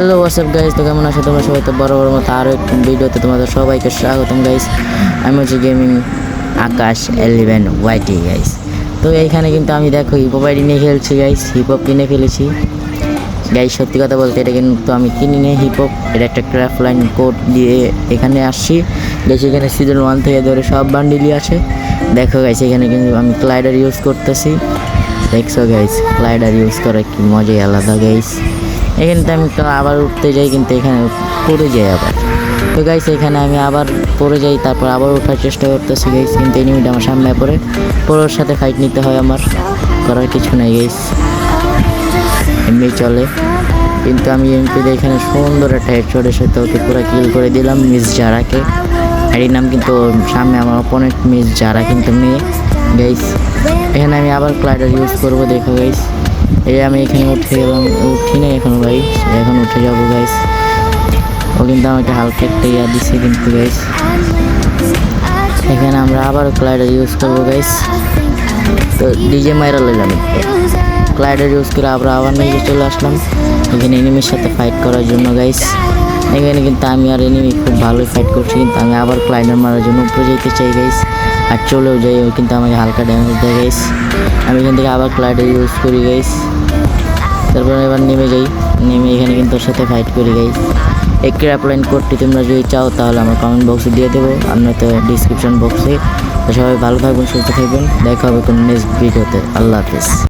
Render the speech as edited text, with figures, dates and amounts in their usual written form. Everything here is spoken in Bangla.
হ্যালো হোয়াটসঅ্যাপ গাইস, তো কেমন আছো তোমরা সবাই? তো বড় মতো আরও একটি ভিডিওতে তোমাদের সবাইকে স্বাগতম গাইস। আমি হচ্ছে গেমিং আকাশ 11 ওয়াইটি গাইস। তো এইখানে কিন্তু আমি দেখো হিপহপ আইডি নিয়ে খেলছি গাইস, হিপহপ কিনে ফেলেছি গাইস। সত্যি কথা বলতে এটা কিন্তু আমি কিনি নি হিপহপ, এটা একটা ক্রাফট লাইন কোড দিয়ে এখানে আসছি গাইস। এখানে সিজন 1 থেকে ধরে সব বান্ডিলই আছে। দেখো গাইস এখানে কিন্তু আমি ক্লাইডার ইউজ করতেছি, দেখছো গাইস ক্লাইডার ইউজ করা কি মজাই আলাদা গাইস। এখানে তো আমি আবার উঠতে যাই কিন্তু এখানে পড়ে যাই আবার। তো গাইস এখানে আমি আবার পড়ে যাই, তারপর আবার ওঠার চেষ্টা করতেছি গাইস, কিন্তু এনিমিটা আমার সামনে পড়ে ওর সাথে ফাইট নিতে হয় আমার, করার কিছু নাই গাইস, এমনি চলে। কিন্তু আমি এমপিতে এখানে সুন্দর একটা হেডশটের সাথে ওকে পুরো কিল করে দিলাম, মিস জারাকে। এর নাম কিন্তু সামনে আমার অপোনেন্ট মিস জারা কিন্তু মেয়ে গাইস। এখানে আমি আবার ক্লাইডার ইউজ করবো, দেখো গাইস। এই আমি এখানে উঠে গেলাম, উঠি না এখন গাইস, এখন উঠে যাবো গাইস। ও কিন্তু আমাকে হালকা একটা ইয়া দিচ্ছে কিন্তু গাইস। এখানে আমরা আবার ক্লাইডার ইউজ করবো গাইস। তো ডিজে মাইরা লইলাম, ক্লাইডার ইউজ করে আবার নিচে চলে আসলাম এখানে এনিমির সাথে ফাইট করার জন্য গাইস। এখানে কিন্তু আমি আর এনিমি খুব ভালোই ফাইট করছি, কিন্তু আমি আবার ক্লাইডার মারার জন্য উপরে যেতে চাই গাইস, আর চলেও যাই, ও কিন্তু আমাকে হালকা ড্যামেজ দেয় গাইস। আমি এখান থেকে আবার ক্লাইডার ইউজ করি গাইস, তারপর এবার নেমে যাই, নেমে এখানে কিন্তু ওর সাথে ফাইট করি গাইস। এই ক্র্যাপ লাইন কোডটি তোমরা যদি চাও তাহলে আমার কমেন্ট বক্সে দিয়ে দেবো, আমরা তো ডিসক্রিপশন বক্সে। তো সবাই ভালো থাকবেন, সুস্থ থাকবেন, দেখা হবে কোনো নেক্সট ভিডিওতে। আল্লাহ হাফেজ।